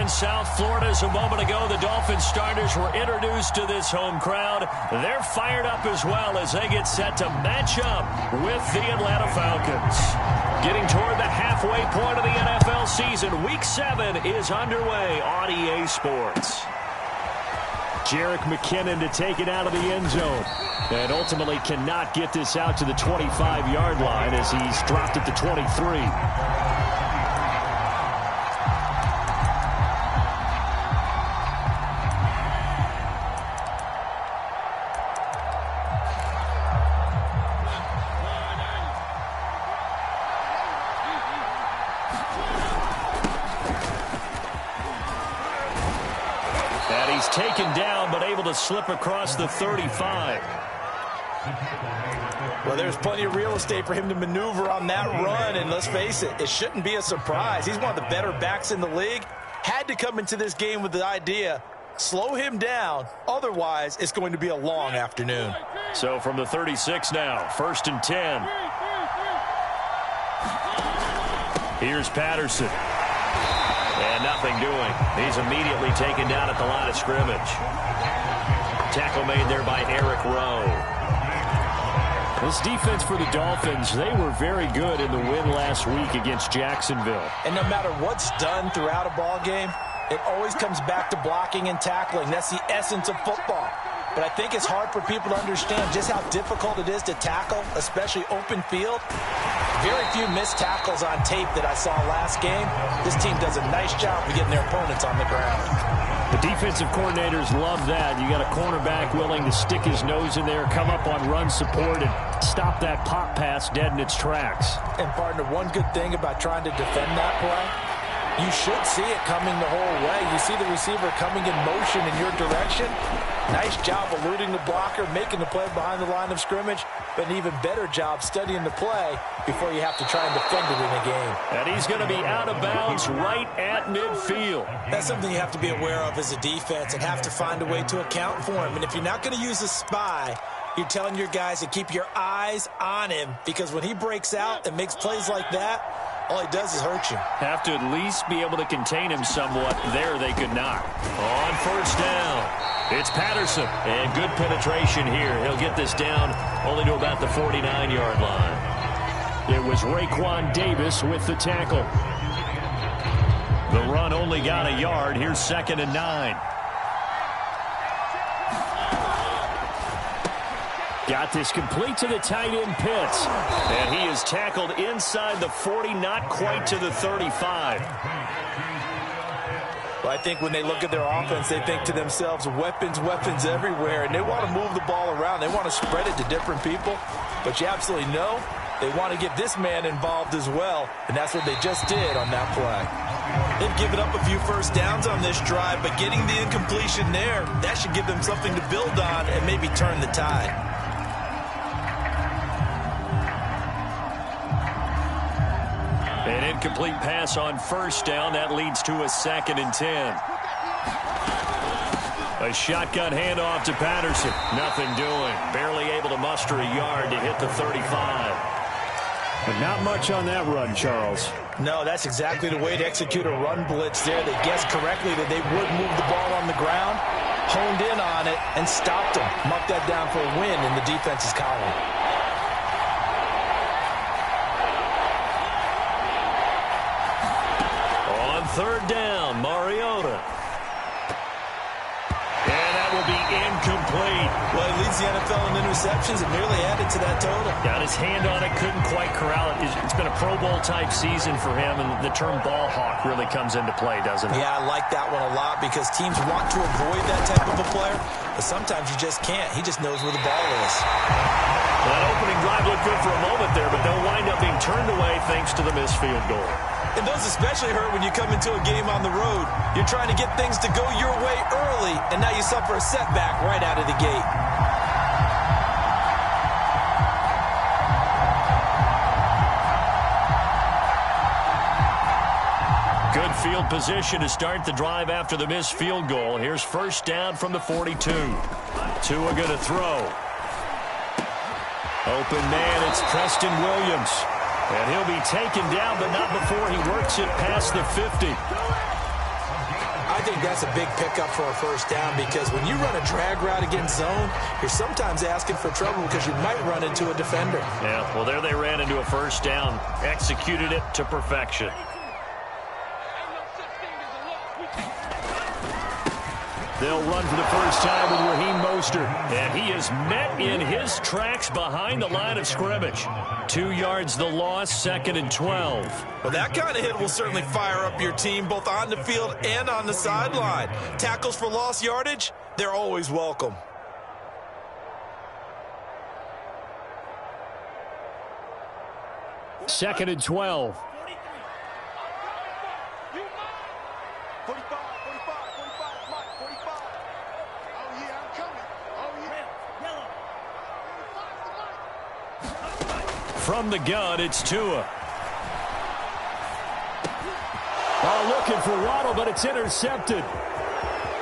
in South Florida as a moment ago the Dolphins starters were introduced to this home crowd. They're fired up as well as they get set to match up with the Atlanta Falcons. Getting toward the halfway point of the NFL season, Week 7 is underway on EA Sports. Jerick McKinnon to take it out of the end zone. And ultimately cannot get this out to the 25-yard line as he's dropped at the 23. And he's taken down but able to slip across the 35. Well, there's plenty of real estate for him to maneuver on that run, and let's face it, it shouldn't be a surprise. He's one of the better backs in the league. Had to come into this game with the idea, slow him down, otherwise it's going to be a long afternoon. So from the 36 now, 1st and 10. Here's Patterson. And nothing doing. He's immediately taken down at the line of scrimmage. Tackle made there by Eric Rowe. This defense for the Dolphins, they were very good in the win last week against Jacksonville. And no matter what's done throughout a ball game, it always comes back to blocking and tackling. That's the essence of football. But I think it's hard for people to understand just how difficult it is to tackle, especially open field. Very few missed tackles on tape that I saw last game. This team does a nice job of getting their opponents on the ground. The defensive coordinators love that. You got a cornerback willing to stick his nose in there, come up on run support, and stop that pop pass dead in its tracks. And partner, one good thing about trying to defend that play, you should see it coming the whole way. You see the receiver coming in motion in your direction. Nice job eluding the blocker, making the play behind the line of scrimmage, but an even better job studying the play before you have to try and defend it in a game. And he's going to be out of bounds right at midfield. That's something you have to be aware of as a defense and have to find a way to account for him. And if you're not going to use a spy, you're telling your guys to keep your eyes on him, because when he breaks out and makes plays like that, all he does is hurt you. Have to at least be able to contain him somewhat. There they could not. On 1st down, it's Patterson. And good penetration here. He'll get this down only to about the 49-yard line. It was Raekwon Davis with the tackle. The run only got a yard. Here's 2nd and 9. Got this complete to the tight end Pitts. And he is tackled inside the 40, not quite to the 35. Well, I think when they look at their offense, they think to themselves, weapons, weapons everywhere. And they want to move the ball around. They want to spread it to different people. But you absolutely know they want to get this man involved as well. And that's what they just did on that play. They've given up a few first downs on this drive, but getting the incompletion there, that should give them something to build on and maybe turn the tide. An incomplete pass on 1st down. That leads to a 2nd and 10. A shotgun handoff to Patterson. Nothing doing. Barely able to muster a yard to hit the 35. But not much on that run, Charles. No, that's exactly the way to execute a run blitz there. They guessed correctly that they would move the ball on the ground, honed in on it, and stopped them. Marked that down for a win in the defense's column. On 3rd down, Mariota. And that will be incomplete. Well, he leads the NFL in interceptions and nearly added to that total. Got his hand on it, couldn't quite corral it. It's been a Pro Bowl-type season for him, and the term ball hawk really comes into play, doesn't it? Yeah, I like that one a lot because teams want to avoid that type of a player, but sometimes you just can't. He just knows where the ball is. Well, that opening drive looked good for a moment there, but they'll wind up being turned away thanks to the missed field goal. And those especially hurt when you come into a game on the road. You're trying to get things to go your way early, and now you suffer a setback right out of the gate. Good field position to start the drive after the missed field goal. Here's 1st down from the 42. Tua going to throw. Open man, it's Preston Williams. And he'll be taken down, but not before he works it past the 50. think that's a big pickup for a first down because when you run a drag route against zone, you're sometimes asking for trouble because you might run into a defender. Yeah, well, there they ran into a first down, executed it to perfection. They'll run for the first time with Raheem Mostert. And he is met in his tracks behind the line of scrimmage. 2 yards the loss, 2nd and 12. Well, that kind of hit will certainly fire up your team both on the field and on the sideline. Tackles for lost yardage, they're always welcome. Second and 12. From the gun, it's Tua. Looking for Waddle, but it's intercepted.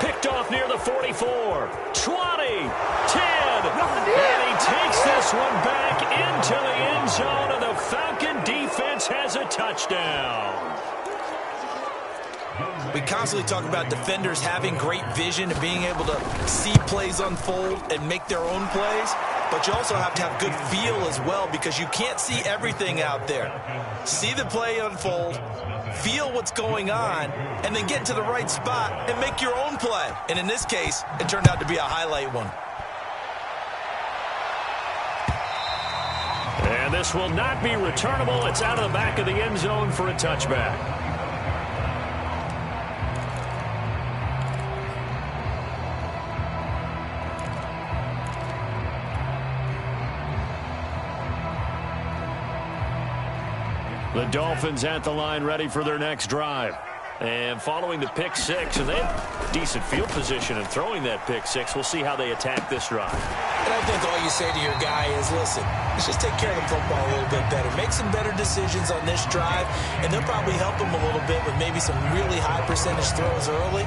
Picked off near the 44. 20. 10. And he takes this one back into the end zone, and the Falcon defense has a touchdown. We constantly talk about defenders having great vision and being able to see plays unfold and make their own plays. But you also have to have good feel as well because you can't see everything out there. See the play unfold, feel what's going on, and then get to the right spot and make your own play. And in this case, it turned out to be a highlight one. And this will not be returnable. It's out of the back of the end zone for a touchback. The Dolphins at the line ready for their next drive. And following the pick six, and they have decent field position in throwing that pick six. We'll see how they attack this drive. And I think all you say to your guy is, listen, let's just take care of the football a little bit better. Make some better decisions on this drive, and they'll probably help him a little bit with maybe some really high percentage throws early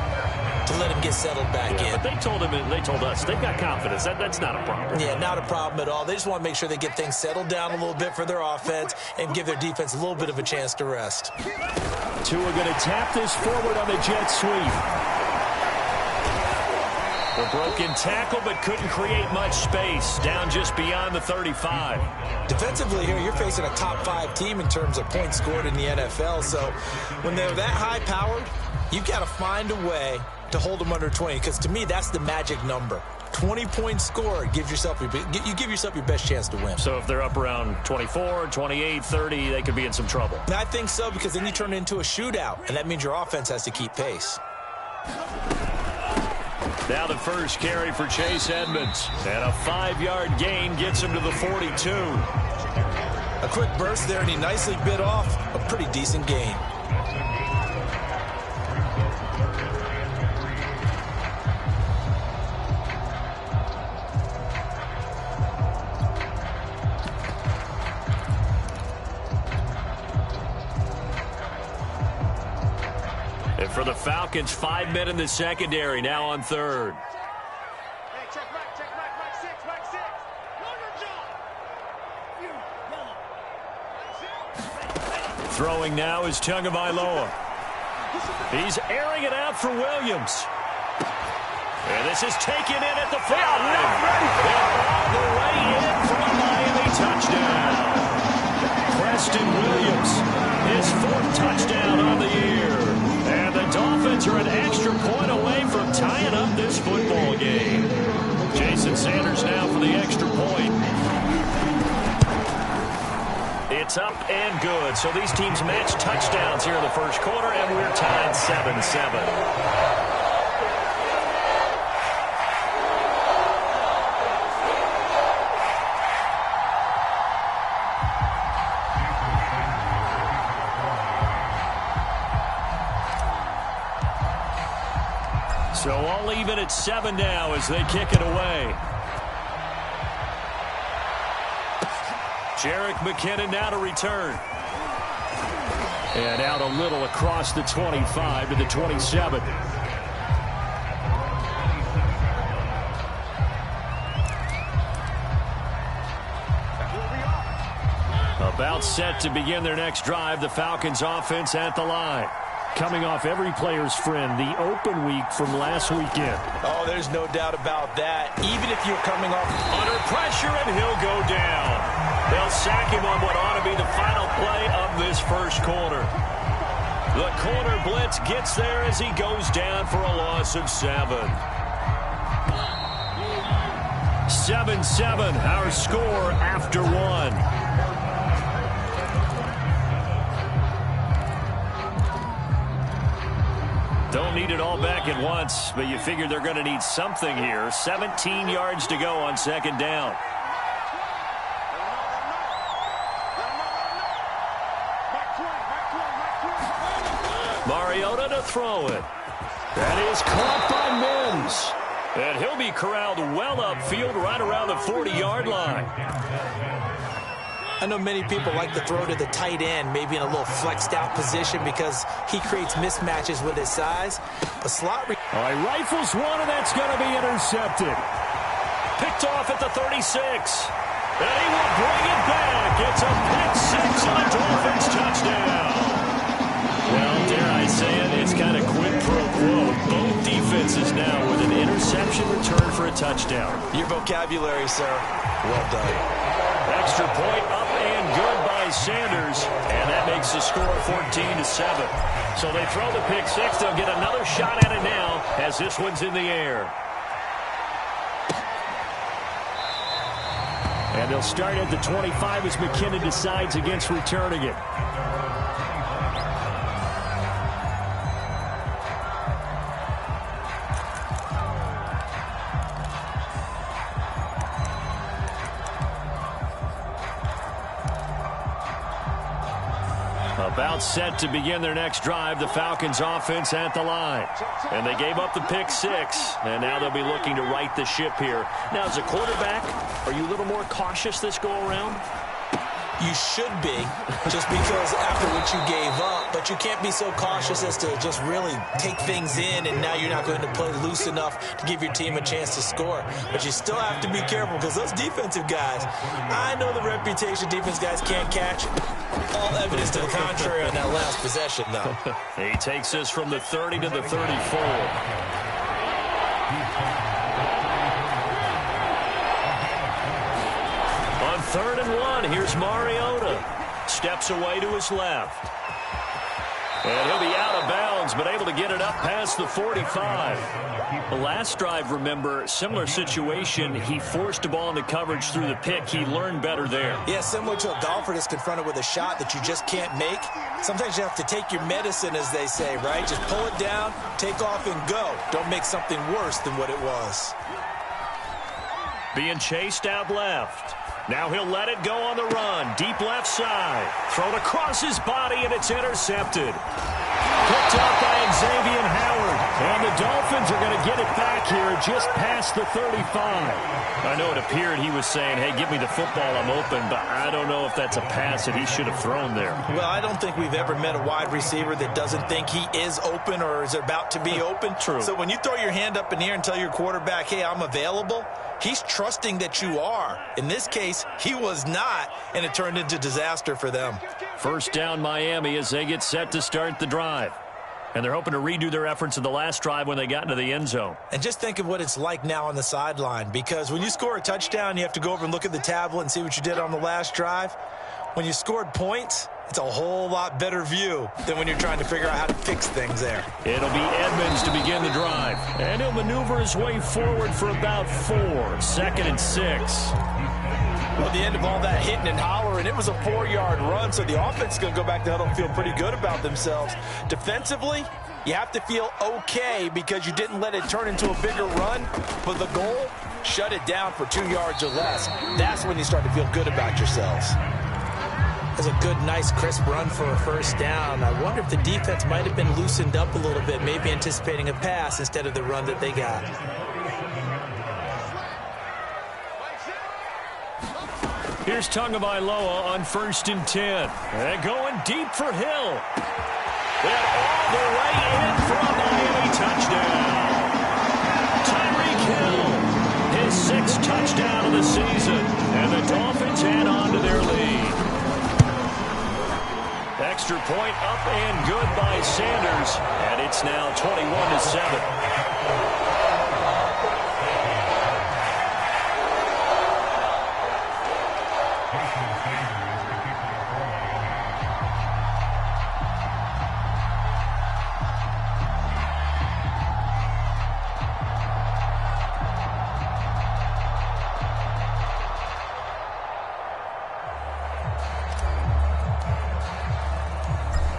to let him get settled back in. But they told him, and they told us, they've got confidence. That's not a problem. Yeah, not a problem at all. They just want to make sure they get things settled down a little bit for their offense and give their defense a little bit of a chance to rest. Tua going to tap this forward on the jet sweep. The broken tackle, but couldn't create much space. Down just beyond the 35. Defensively here, you're facing a top 5 team in terms of points scored in the NFL. So when they're that high-powered, you've got to find a way to hold them under 20, because to me, that's the magic number. 20 points scored, you give yourself your best chance to win. So if they're up around 24, 28, 30, they could be in some trouble. And I think so, because then you turn it into a shootout, and that means your offense has to keep pace. Now the first carry for Chase Edmonds. And a 5-yard gain gets him to the 42. A quick burst there, and he nicely bit off a pretty decent gain. And for the Falcons, 5 men in the secondary, now on third. Hey, check back, six. Throwing now is Tagovailoa. He's airing it out for Williams. And this is taken in at the 5. All the way in for a Miami touchdown. Preston Williams, his 4th touchdown on the year. And the Dolphins are an extra point away from tying up this football game. Jason Sanders now for the extra point. It's up and good. So these teams match touchdowns here in the first quarter, and we're tied 7-7. So all even at 7 now as they kick it away. Jerick McKinnon now to return. And out a little across the 25 to the 27. About set to begin their next drive. The Falcons offense at the line. coming off every player's friend, the open week from last weekend. Oh, there's no doubt about that. Even if you're coming off under pressure, and he'll go down. They'll sack him on what ought to be the final play of this first quarter. The corner blitz gets there as he goes down for a loss of 7. 7-7, our score after 1. Don't need it all back at once, but you figure they're going to need something here. 17 yards to go on second down. Mariota to throw it. That is caught by Mims. And he'll be corralled well upfield right around the 40-yard line. I know many people like to throw to the tight end, maybe in a little flexed out position because he creates mismatches with his size. But slot... All right, rifles one, and that's going to be intercepted. Picked off at the 36. And he will bring it back. It's a pick 6 on a Dolphins touchdown. Well, dare I say it, it's kind of quid pro quo. Both defenses now with an interception return for a touchdown. Your vocabulary, sir. Well done. Extra point up and good by Sanders, and that makes the score 14-7. So they throw the pick 6. They'll get another shot at it now as this one's in the air. And they'll start at the 25 as McKinnon decides against returning it. About set to begin their next drive, the Falcons offense at the line. And they gave up the pick 6, and now they'll be looking to right the ship here. Now, as a quarterback, are you a little more cautious this go-around? You should be, just because after what you gave up, but you can't be so cautious as to just really take things in, and now you're not going to play loose enough to give your team a chance to score. But you still have to be careful because those defensive guys, I know the reputation defense guys can't catch. All evidence to the contrary on that last possession, though. He takes us from the 30 to the 34. On 3rd and 1, here's Mariota. Steps away to his left. And he'll be out of bounds, but able to get it up past the 45. The last drive, remember, similar situation. He forced a ball into coverage through the pick. He learned better there. Yeah, similar to a golfer that's confronted with a shot that you just can't make. Sometimes you have to take your medicine, as they say, right? Just pull it down, take off, and go. Don't make something worse than what it was. Being chased out left. Now he'll let it go on the run. Deep left side. Thrown across his body, and it's intercepted. Picked up by Xavier Howard. And the Dolphins are going to get it back here just past the 35. I know it appeared he was saying, hey, give me the football, I'm open, but I don't know if that's a pass that he should have thrown there. Well, I don't think we've ever met a wide receiver that doesn't think he is open or is about to be open. True. So when you throw your hand up in the air and tell your quarterback, hey, I'm available, he's trusting that you are. In this case, he was not, and it turned into disaster for them. First down Miami as they get set to start the drive. And they're hoping to redo their efforts in the last drive when they got into the end zone. And just think of what it's like now on the sideline, because when you score a touchdown, you have to go over and look at the tablet and see what you did on the last drive. When you scored points, it's a whole lot better view than when you're trying to figure out how to fix things there. It'll be Edmonds to begin the drive. And he'll maneuver his way forward for about 4. 2nd and 6. Well, the end of all that hitting and hollering, it was a 4-yard run, so the offense is going to go back to huddle and feel pretty good about themselves. Defensively, you have to feel okay because you didn't let it turn into a bigger run, but the goal, shut it down for 2 yards or less. That's when you start to feel good about yourselves. That's a good, nice, crisp run for a first down. I wonder if the defense might have been loosened up a little bit, maybe anticipating a pass instead of the run that they got. Here's Tagovailoa on 1st and 10. And going deep for Hill. And all the way in for a Miami touchdown. Tyreek Hill, his 6th touchdown of the season. And the Dolphins add on to their lead. extra point up and good by Sanders. And it's now 21-7.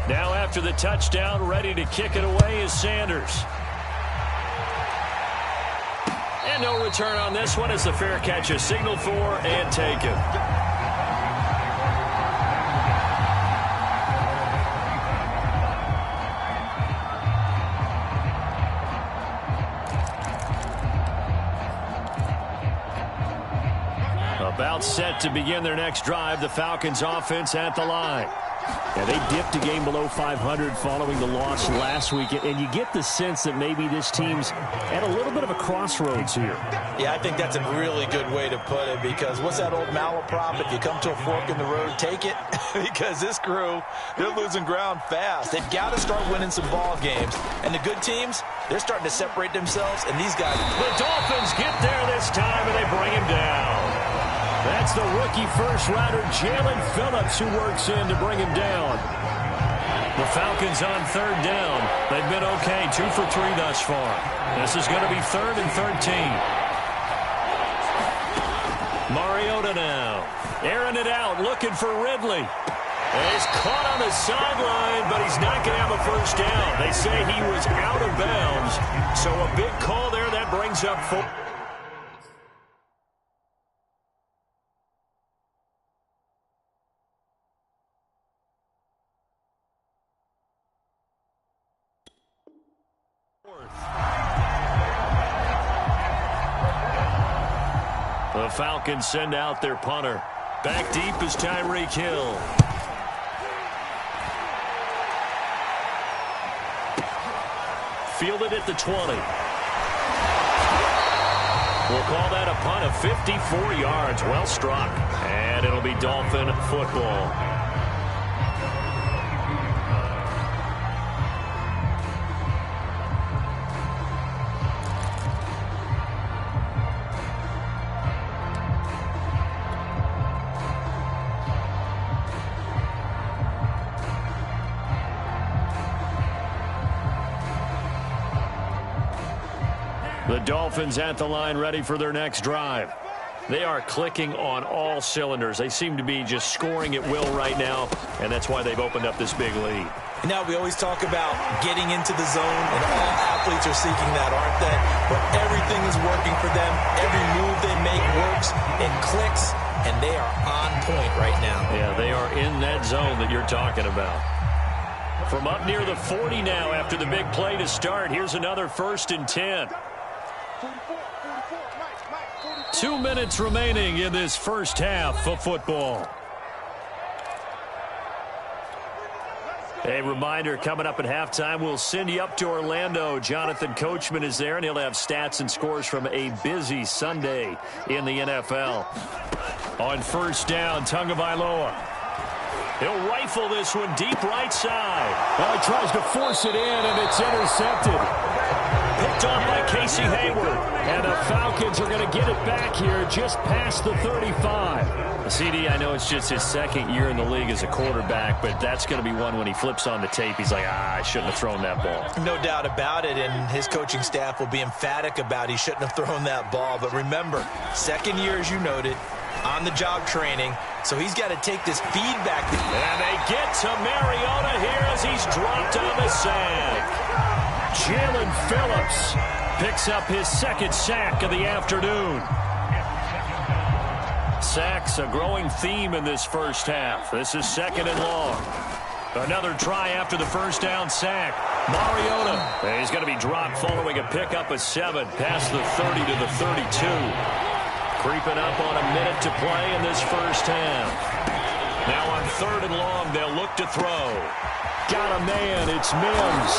Now after the touchdown, ready to kick it away is Sanders. And no return on this one as the fair catch is signaled for and taken. About set to begin their next drive, the Falcons offense at the line. Yeah, they dipped a game below 500 following the loss last week, and you get the sense that maybe this team's at a little bit of a crossroads here. Yeah, I think that's a really good way to put it, because what's that old malaprop? If you come to a fork in the road, take it. Because this crew, they're losing ground fast. They've got to start winning some ball games. And the good teams, they're starting to separate themselves, and these guys. The Dolphins get there this time, and they bring him down. That's the rookie first-rounder, Jalen Phillips, who works in to bring him down. The Falcons on third down. They've been okay, 2 for 3 thus far. This is going to be 3rd and 13. Mariota now. Airing it out, looking for Ridley. And he's caught on the sideline, but he's not going to have a first down. They say he was out of bounds. So a big call there that brings up 4. The Falcons send out their punter. Back deep is Tyreek Hill. Fielded at the 20. We'll call that a punt of 54 yards. Well struck. And it'll be Dolphin football. The Dolphins at the line, ready for their next drive. They are clicking on all cylinders. They seem to be just scoring at will right now, and that's why they've opened up this big lead. Now, we always talk about getting into the zone, and all athletes are seeking that, aren't they? But everything is working for them. Every move they make works and clicks, and they are on point right now. Yeah, they are in that zone that you're talking about. From up near the 40 now after the big play to start, here's another 1st and 10. 2 minutes remaining in this first half of football. A reminder, coming up at halftime, we'll send you up to Orlando. Jonathan Coachman is there, and he'll have stats and scores from a busy Sunday in the NFL. On first down, Tagovailoa. He'll rifle this one deep right side. Well, he tries to force it in, and it's intercepted. Picked off by Casey Hayward. And the Falcons are going to get it back here just past the 35. CD, I know it's just his second year in the league as a quarterback, but that's going to be one when he flips on the tape. He's like, I shouldn't have thrown that ball. No doubt about it, and his coaching staff will be emphatic about he shouldn't have thrown that ball. But remember, second year, as you noted, on-the-job training, so he's got to take this feedback. And they get to Mariota here as he's dropped on the sack. Jalen Phillips picks up his second sack of the afternoon. Sacks, a growing theme in this first half. This is 2nd and long. Another try after the first down sack. Mariota, he's going to be dropped following a pickup of 7 past the 30 to the 32. Creeping up on a minute to play in this first half. Now on 3rd and long, they'll look to throw. Got a man, it's Mims.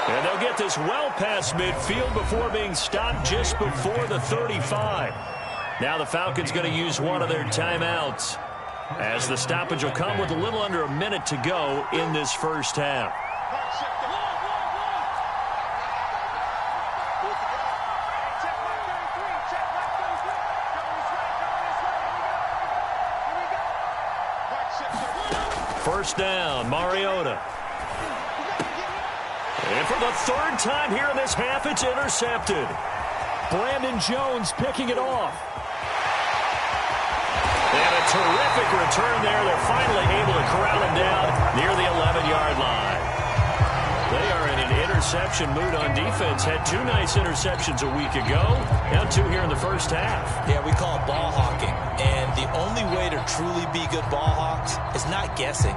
And they'll get this well past midfield before being stopped just before the 35. Now the Falcons going to use one of their timeouts. as the stoppage will come with a little under a minute to go in this first half. First down, Mariota. And for the third time here in this half, it's intercepted. Brandon Jones picking it off. And a terrific return there. They're finally able to corral him down near the 11-yard line. They are in an interception mood on defense. Had 2 nice interceptions a week ago. Now 2 here in the first half. Yeah, we call it ball hawking. And the only way to truly be good ball hawks is not guessing.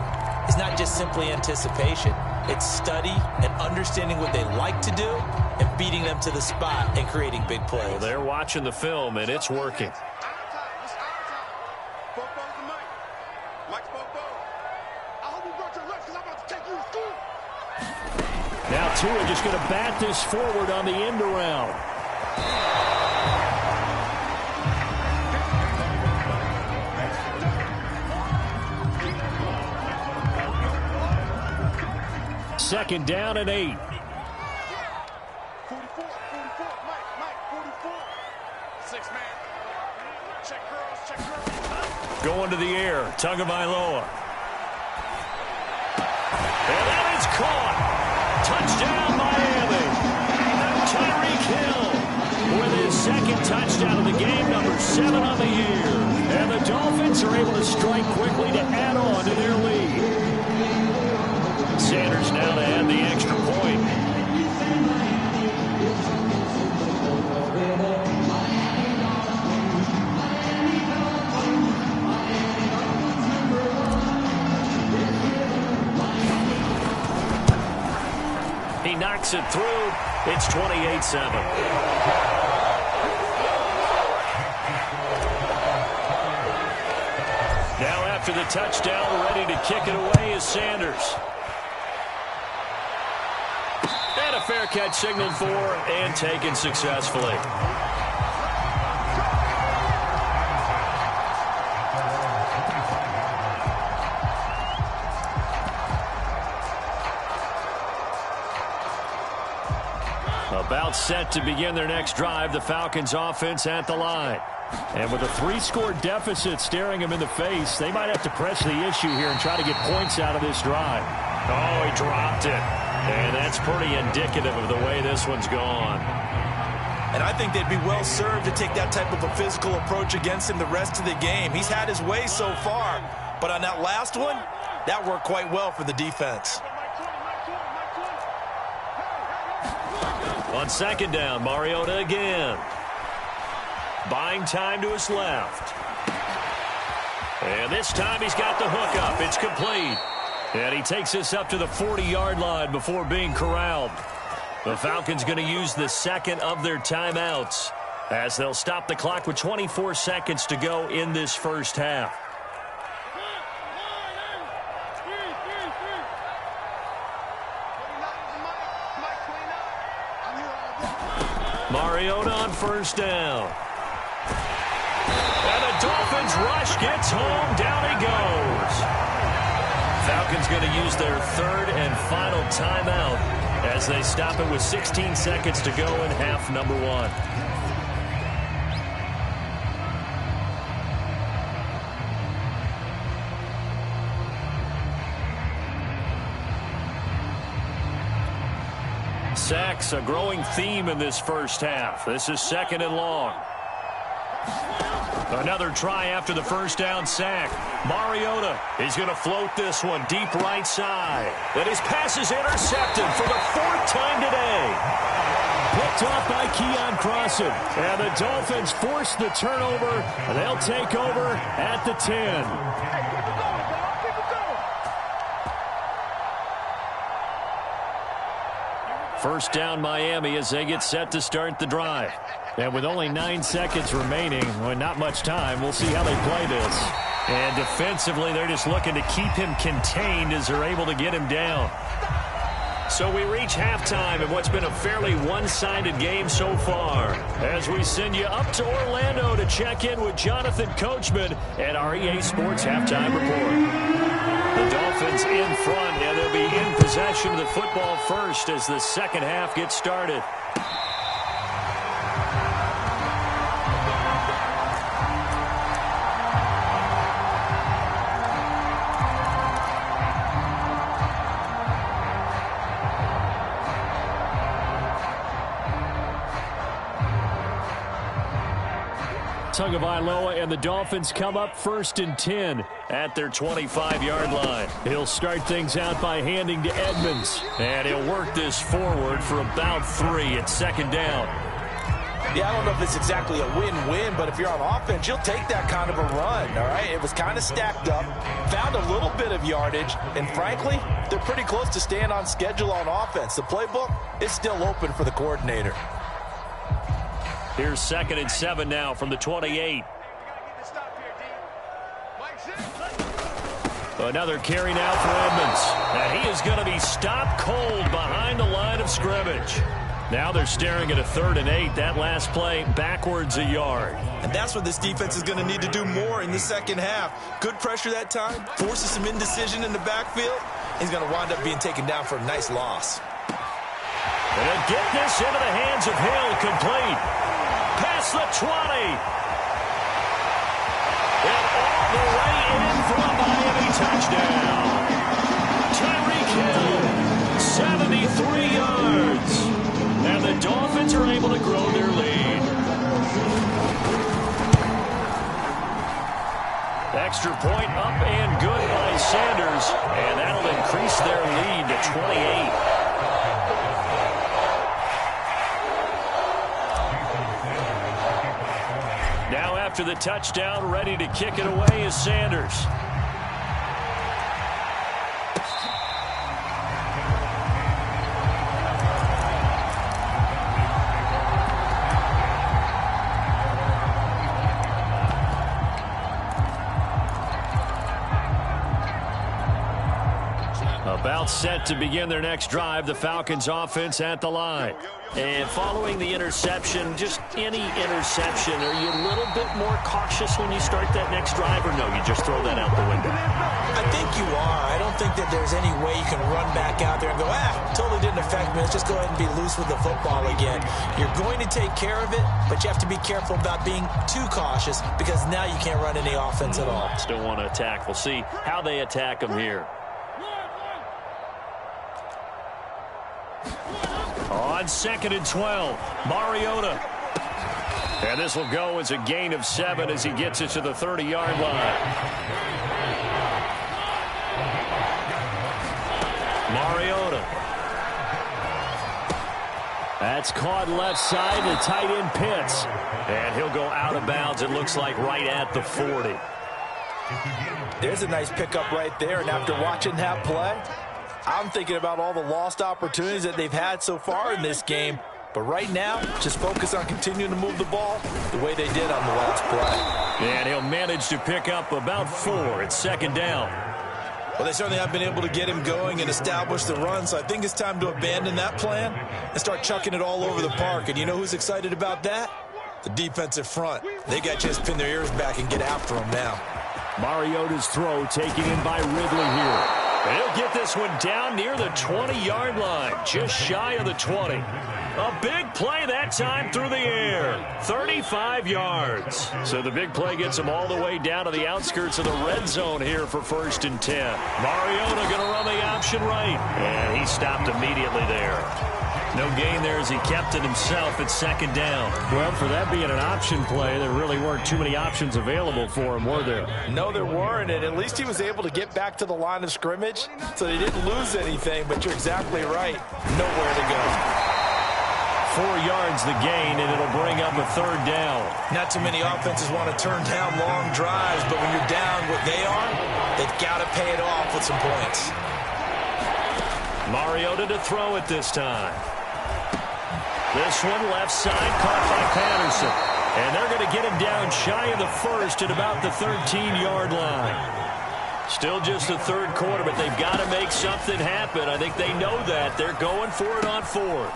It's not just simply anticipation. It's study and understanding what they like to do and beating them to the spot and creating big plays. Well, they're watching the film, and it's working. Now Tua just going to bat this forward on the end around. Second down and 8. 44, 44, Mike, 44. 6 man. Check girls. Going to the air, Tagovailoa. And that is caught. Touchdown, Miami. Tyreek Hill with his second touchdown of the game, number 7 on the year. And the Dolphins are able to strike quickly to add on to their lead. Sanders now to add the extra point. He knocks it through. It's 28-7. Now after the touchdown, ready to kick it away is Sanders. And a fair catch signaled for and taken successfully. About set to begin their next drive, the Falcons offense at the line. And with a 3-score deficit staring them in the face, they might have to press the issue here and try to get points out of this drive. Oh, he dropped it. And that's pretty indicative of the way this one's gone. And I think they'd be well served to take that type of a physical approach against him the rest of the game. He's had his way so far, but on that last one, that worked quite well for the defense. On second down, Mariota again. Buying time to his left. And this time he's got the hook up. It's complete. And he takes this up to the 40-yard line before being corralled. The Falcons going to use the second of their timeouts as they'll stop the clock with 24 seconds to go in this first half. Mariota on first down. And the Dolphins rush gets home. Down he goes. Falcons going to use their third and final timeout as they stop it with 16 seconds to go in half number 1. Sacks, a growing theme in this first half. This is second and long. Another try after the first down sack. Mariota is going to float this one deep right side. And his pass is intercepted for the 4th time today. Picked off by Keon Crossan. And the Dolphins force the turnover. And they'll take over at the 10. First down Miami as they get set to start the drive. And with only 9 seconds remaining, well, not much time, we'll see how they play this. And defensively, they're just looking to keep him contained as they're able to get him down. So we reach halftime in what's been a fairly one-sided game so far. As we send you up to Orlando to check in with Jonathan Coachman at our EA Sports Halftime Report. The Dolphins in front, and they'll be in possession of the football first as the second half gets started. Tagovailoa and the Dolphins come up 1st and 10 at their 25-yard line. He'll start things out by handing to Edmonds, and he'll work this forward for about 3 at 2nd down. Yeah, I don't know if it's exactly a win-win, but if you're on offense, you'll take that kind of a run, all right? It was kind of stacked up, found a little bit of yardage, and frankly, they're pretty close to staying on schedule on offense. The playbook is still open for the coordinator. Here's 2nd and 7 now from the 28. Another carry now for Edmonds. And he is going to be stopped cold behind the line of scrimmage. Now they're staring at a 3rd and 8. That last play backwards a yard. And that's what this defense is going to need to do more in the second half. Good pressure that time, forces some indecision in the backfield. He's going to wind up being taken down for a nice loss. And he'll get this into the hands of Hill, complete. Past the 20. And all the way in for a Miami touchdown. Tyreek Hill, 73 yards. And the Dolphins are able to grow their lead. Extra point up and good by Sanders. And that'll increase their lead to 28. After the touchdown, ready to kick it away is Sanders. About set to begin their next drive, the Falcons offense at the line. And following the interception, just any interception, are you a little bit more cautious when you start that next drive, or no, you just throw that out the window? I think you are. I don't think that there's any way you can run back out there and go, totally didn't affect me. Let's just go ahead and be loose with the football again. You're going to take care of it, but you have to be careful about being too cautious because now you can't run any offense at all. Still want to attack. We'll see how they attack them here. On 2nd and 12, Mariota. And this will go as a gain of 7 as he gets it to the 30-yard line. Mariota. That's caught left side. The tight end Pitts. And he'll go out of bounds, it looks like, right at the 40. There's a nice pickup right there. And after watching that play, I'm thinking about all the lost opportunities that they've had so far in this game. But right now, just focus on continuing to move the ball the way they did on the last play. And he'll manage to pick up about 4 at 2nd down. Well, they certainly have been able to get him going and establish the run, so I think it's time to abandon that plan and start chucking it all over the park. And you know who's excited about that? The defensive front. They got to just pin their ears back and get after him now. Mariota's throw taken in by Ridley here. And he'll get this one down near the 20-yard line, just shy of the 20. A big play that time through the air, 35 yards. So the big play gets him all the way down to the outskirts of the red zone here for 1st and 10. Mariota going to run the option right, and he stopped immediately there. No gain there as he kept it himself at 2nd down. Well, for that being an option play, there really weren't too many options available for him, were there? No, there weren't, and at least he was able to get back to the line of scrimmage, so they didn't lose anything, but you're exactly right. Nowhere to go. 4 yards the gain, and it'll bring up a 3rd down. Not too many offenses want to turn down long drives, but when you're down what they are, they've got to pay it off with some points. Mariota to throw it this time. This one left side caught by Patterson. And they're going to get him down shy of the 1st at about the 13-yard line. Still just the third quarter, but they've got to make something happen. I think they know that. They're going for it on fourth.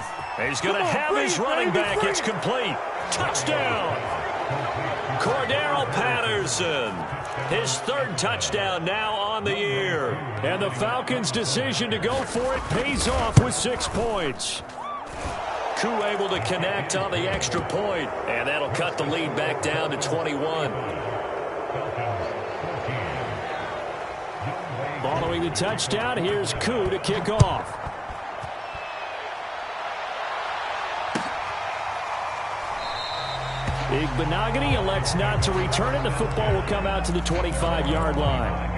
He's going to have his running back. It's complete. Touchdown. Cordero Patterson. His third touchdown now on the year. And the Falcons' decision to go for it pays off with 6 points. Koo able to connect on the extra point, and that'll cut the lead back down to 21. Following the touchdown, here's Koo to kick off. Igbenogany elects not to return it. The football will come out to the 25-yard line.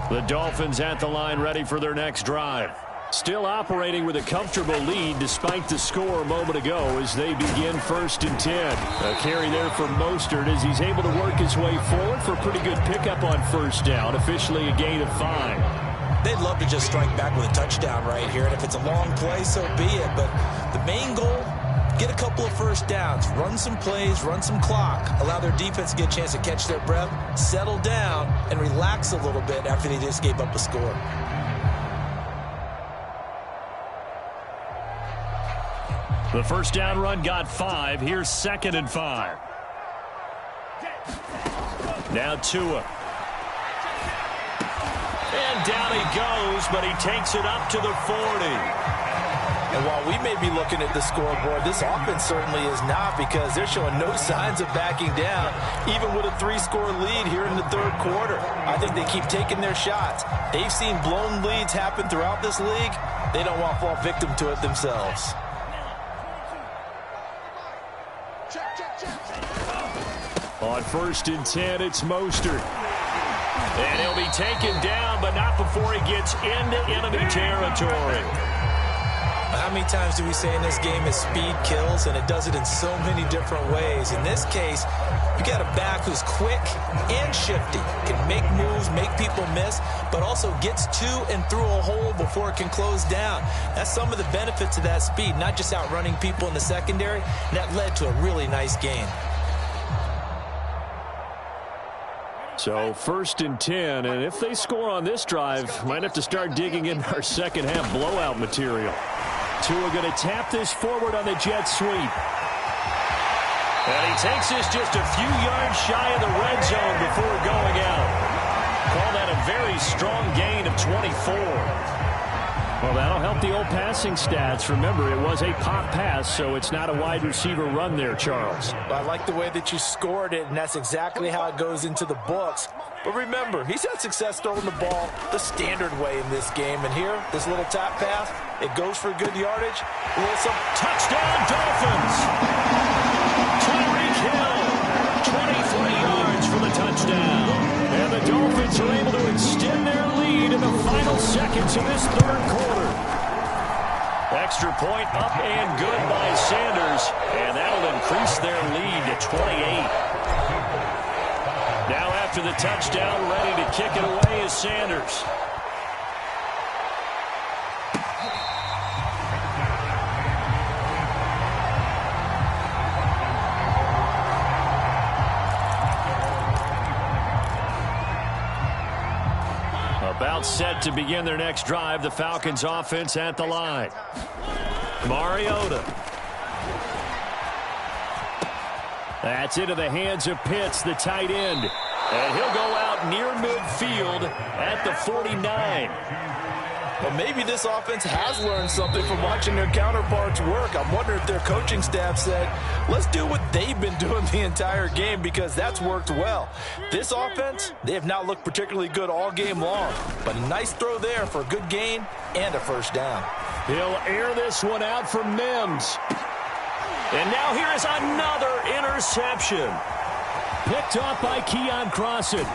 The Dolphins at the line ready for their next drive. Still operating with a comfortable lead despite the score a moment ago as they begin 1st and 10. A carry there for Mostert as he's able to work his way forward for a pretty good pickup on 1st down. Officially a gain of 5. They'd love to just strike back with a touchdown right here, and if it's a long play, so be it. But the main goal, get a couple of 1st downs, run some plays, run some clock, allow their defense to get a chance to catch their breath, settle down, and relax a little bit after they just gave up a score. The 1st down run got 5. Here's 2nd and 5. Now Tua. And down he goes, but he takes it up to the 40. And while we may be looking at the scoreboard, this offense certainly is not, because they're showing no signs of backing down, even with a 3-score lead here in the 3rd quarter. I think they keep taking their shots. They've seen blown leads happen throughout this league. They don't want to fall victim to it themselves. On 1st and 10, it's Mostert. And he'll be taken down, but not before he gets into enemy territory. How many times do we say in this game is speed kills, and it does it in so many different ways. In this case, you got a back who's quick and shifty, can make moves, make people miss, but also gets to and through a hole before it can close down. That's some of the benefits of that speed, not just outrunning people in the secondary, and that led to a really nice gain. So 1st and 10, and if they score on this drive, might have to start digging in our second half blowout material. Tua going to tap this forward on the jet sweep. And he takes this just a few yards shy of the red zone before going out. Call that a very strong gain of 24. Well, that'll help the old passing stats. Remember, it was a pop pass, so it's not a wide receiver run there, Charles. I like the way that you scored it, and that's exactly how it goes into the books. But remember, he's had success throwing the ball the standard way in this game. And here, this little tap pass, it goes for good yardage. Touchdown, Dolphins! Tyreek Hill, 23 yards for the touchdown. And the Dolphins are able to extend their lead in the final seconds of this 3rd quarter. Extra point up and good by Sanders, and that'll increase their lead to 28. Now after the touchdown, ready to kick it away is Sanders. About set to begin their next drive, the Falcons offense at the line. Mariota. That's into the hands of Pitts, the tight end. And he'll go out near midfield at the 49. Well, maybe this offense has learned something from watching their counterparts work. I'm wondering if their coaching staff said, let's do what they've been doing the entire game, because that's worked well. This offense, they have not looked particularly good all game long, but a nice throw there for a good gain and a 1st down. He'll air this one out for Mims. And now here is another interception. Picked off by Keon Crossan.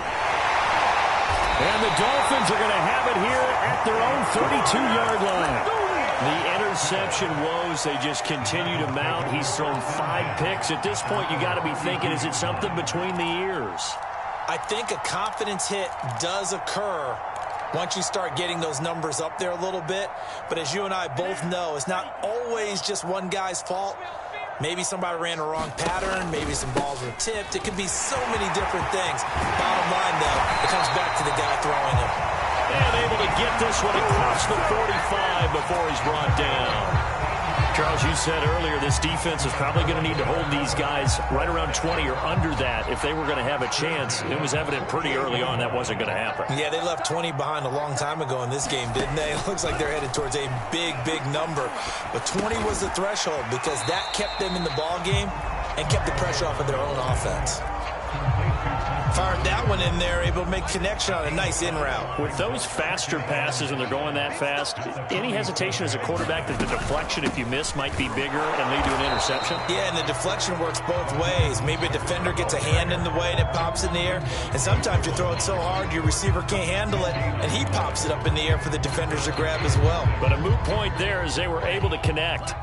And the Dolphins are going to have it here at their own 32-yard line. The interception woes, they just continue to mount. He's thrown 5 picks. At this point, you got to be thinking, is it something between the ears? I think a confidence hit does occur once you start getting those numbers up there a little bit. But as you and I both know, it's not always always just one guy's fault. Maybe somebody ran a wrong pattern. Maybe some balls were tipped. It could be so many different things. Bottom line, though, it comes back to the guy throwing it. And able to get this one across the 45 before he's brought down. Charles, you said earlier this defense is probably going to need to hold these guys right around 20 or under that if they were going to have a chance. It was evident pretty early on that wasn't going to happen. Yeah, they left 20 behind a long time ago in this game, didn't they? It looks like they're headed towards a big, big number. But 20 was the threshold because that kept them in the ball game and kept the pressure off of their own offense. Fired that one in there, able to make connection on a nice in route. With those faster passes and they're going that fast, any hesitation as a quarterback that the deflection, if you miss, might be bigger and lead to an interception? Yeah, and the deflection works both ways. Maybe a defender gets a hand in the way and it pops in the air. And sometimes you throw it so hard your receiver can't handle it, and he pops it up in the air for the defenders to grab as well. But a moot point there as they were able to connect.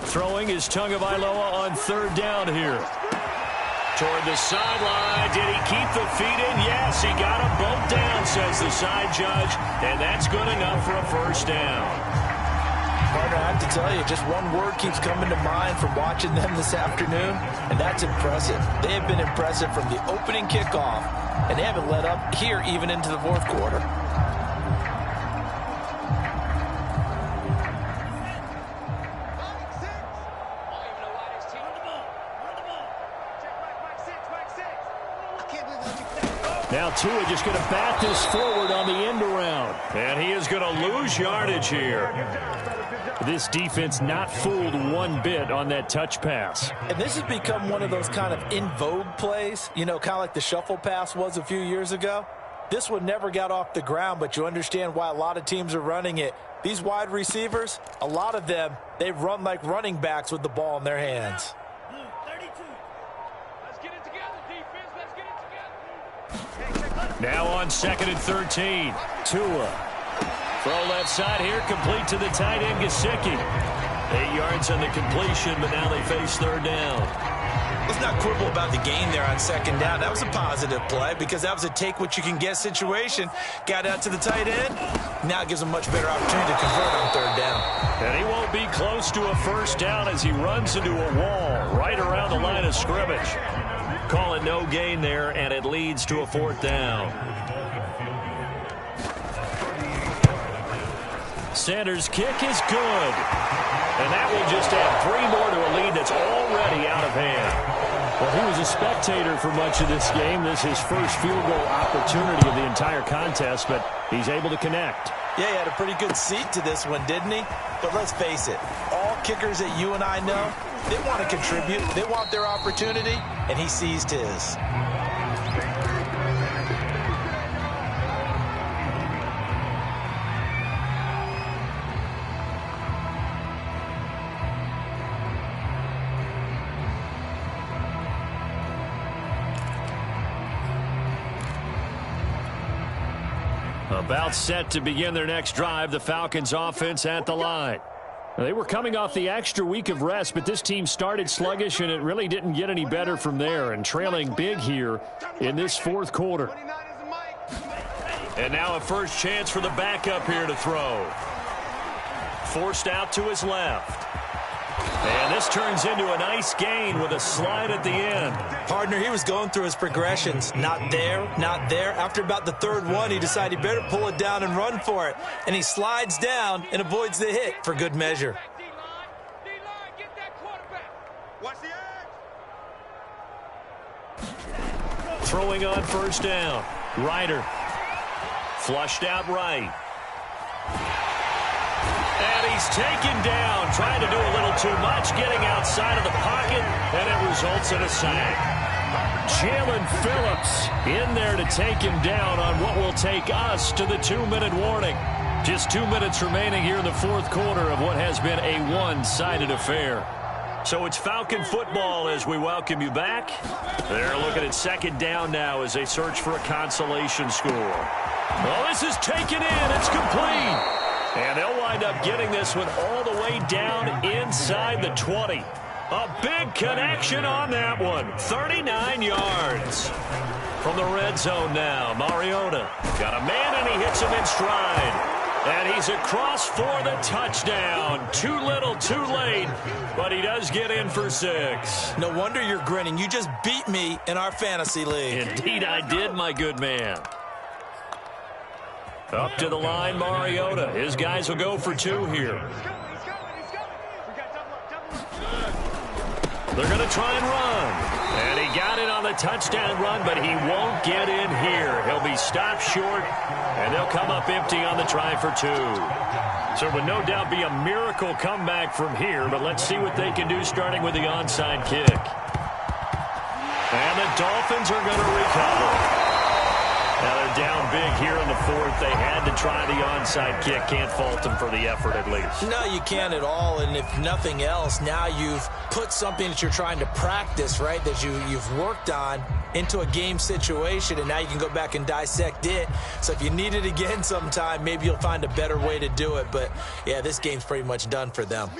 Throwing is Tagovailoa on third down here. Toward the sideline. Did he keep the feet in? Yes, he got them both down, says the side judge. And that's good enough for a first down. Partner, I have to tell you, just one word keeps coming to mind from watching them this afternoon, and that's impressive. They have been impressive from the opening kickoff, and they haven't let up here even into the fourth quarter. Now Tua just going to bat this forward on the end around. And he is going to lose yardage here. This defense not fooled one bit on that touch pass. And this has become one of those kind of in vogue plays, you know, kind of like the shuffle pass was a few years ago. This one never got off the ground, but you understand why a lot of teams are running it. These wide receivers, a lot of them, they run like running backs with the ball in their hands. Now on 2nd and 13. Tua. Throw left side here, complete to the tight end, Gesicki. 8 yards on the completion, but now they face third down. Let's not quibble about the gain there on second down. That was a positive play because that was a take-what-you-can-get situation. Got out to the tight end. Now it gives them a much better opportunity to convert on third down. And he won't be close to a first down as he runs into a wall right around the line of scrimmage. Call it no gain there, and it leads to a fourth down. Sanders' kick is good. And that will just add 3 more to a lead that's already out of hand. Well, he was a spectator for much of this game. This is his first field goal opportunity of the entire contest, but he's able to connect. Yeah, he had a pretty good seat to this one, didn't he? But let's face it, all kickers that you and I know, they want to contribute. They want their opportunity, and he seized his. About set to begin their next drive, the Falcons offense at the line. They were coming off the extra week of rest, but this team started sluggish, and it really didn't get any better from there, and trailing big here in this fourth quarter. And now a first chance for the backup here to throw. Forced out to his left. And this turns into a nice gain with a slide at the end. Partner, he was going through his progressions. Not there, not there. After about the third one, he decided he better pull it down and run for it. And he slides down and avoids the hit for good measure. Throwing on first down. Ryder. Flushed out right. And he's taken down, trying to do a little too much, getting outside of the pocket, and it results in a sack. Jalen Phillips in there to take him down on what will take us to the 2-minute warning. Just 2 minutes remaining here in the fourth quarter of what has been a one-sided affair. So it's Falcon football as we welcome you back. They're looking at second down now as they search for a consolation score. Well, this is taken in. It's complete. And they'll wind up getting this one all the way down inside the 20. A big connection on that one. 39 yards. From the red zone now, Mariota got a man, and he hits him in stride. And he's across for the touchdown. Too little, too late, but he does get in for 6. No wonder you're grinning. You just beat me in our fantasy league. Indeed I did, my good man. Up to the line, Mariota. His guys will go for 2 here. They're going to try and run. And he got it on the touchdown run, but he won't get in here. He'll be stopped short, and they'll come up empty on the try for 2. So it would no doubt be a miracle comeback from here, but let's see what they can do starting with the onside kick. And the Dolphins are going to recover. Now they're down big here in the 4th. They had to try the onside kick. Can't fault them for the effort at least. No, you can't at all. And if nothing else, now you've put something that you're trying to practice, right, that you've worked on into a game situation, and now you can go back and dissect it. So if you need it again sometime, maybe you'll find a better way to do it. But, yeah, this game's pretty much done for them.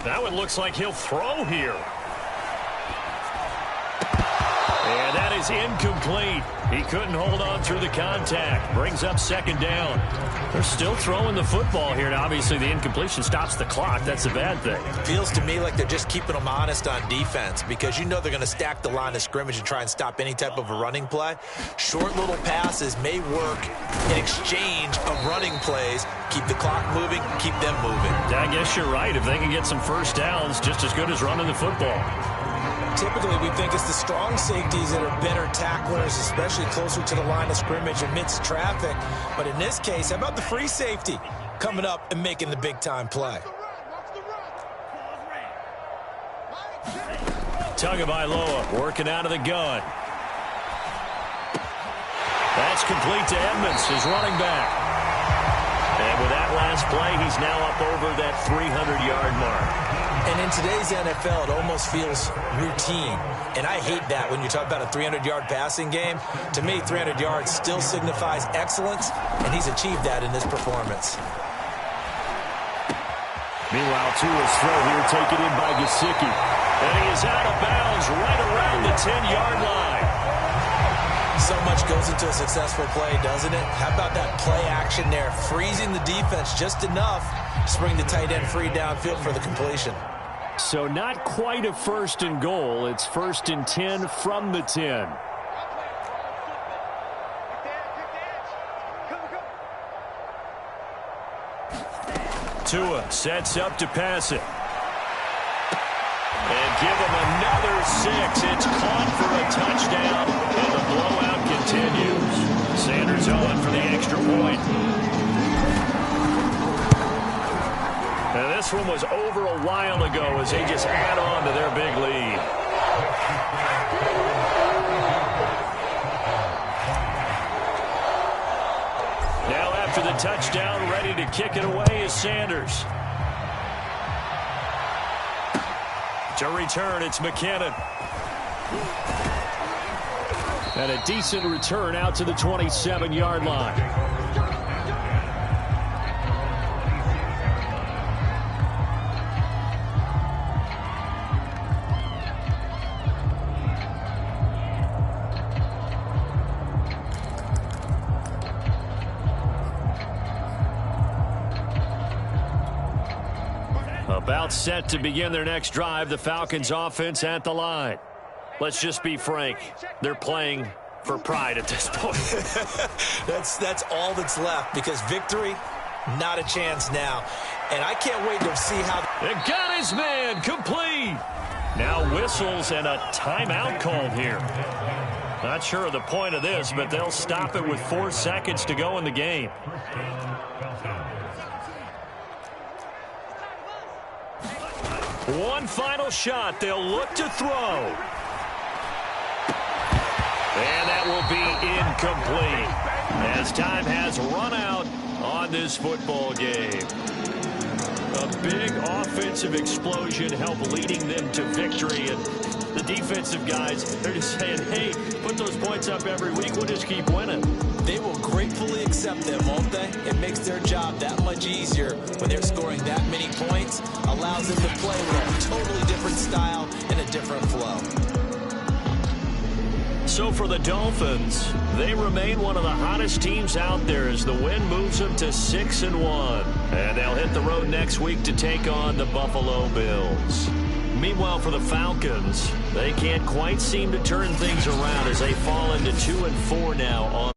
That one looks like he'll throw here. And that is incomplete. He couldn't hold on through the contact. Brings up 2nd down. They're still throwing the football here. Now, obviously, the incompletion stops the clock. That's a bad thing. Feels to me like they're just keeping them honest on defense, because you know they're going to stack the line of scrimmage and try and stop any type of a running play. Short little passes may work in exchange of running plays. Keep the clock moving, keep them moving. I guess you're right. If they can get some first downs, just as good as running the football. Typically, we think it's the strong safeties that are better tacklers, especially closer to the line of scrimmage amidst traffic. But in this case, how about the free safety coming up and making the big-time play? Tagovailoa working out of the gun. That's complete to Edmonds, his running back. And with that last play, he's now up over that 300-yard mark. And in today's NFL, it almost feels routine. And I hate that when you talk about a 300-yard passing game. To me, 300 yards still signifies excellence, and he's achieved that in this performance. Meanwhile, Tua's throw here taken in by Gesicki. And he is out of bounds right around the 10-yard line. So much goes into a successful play, doesn't it? How about that play action there, freezing the defense just enough to bring the tight end free downfield for the completion. So not quite a 1st and goal. It's 1st and 10 from the 10. Tua sets up to pass it. And give him another 6. It's caught for a touchdown, and the blowout continues. Sanders on for the extra point. Now this one was over a while ago as they just add on to their big lead. Now after the touchdown, ready to kick it away is Sanders. To return, it's McKinnon. And a decent return out to the 27-yard line. About set to begin their next drive, the Falcons offense at the line. Let's just be frank. They're playing for pride at this point. That's all that's left, because victory, not a chance now. And I can't wait to see how... They got his man complete. Now whistles and a timeout called here. Not sure of the point of this, but they'll stop it with 4 seconds to go in the game. One final shot. They'll look to throw. And that will be incomplete as time has run out on this football game. A big offensive explosion helped leading them to victory. And the defensive guys, they're just saying, hey, put those points up every week. We'll just keep winning. They will gratefully accept them, won't they? It makes their job that much easier when they're scoring that many points. Allows them to play with a totally different style and a different flow. So for the Dolphins, they remain one of the hottest teams out there as the win moves them to 6-1. And they'll hit the road next week to take on the Buffalo Bills. Meanwhile, for the Falcons, they can't quite seem to turn things around as they fall into 2-4 now on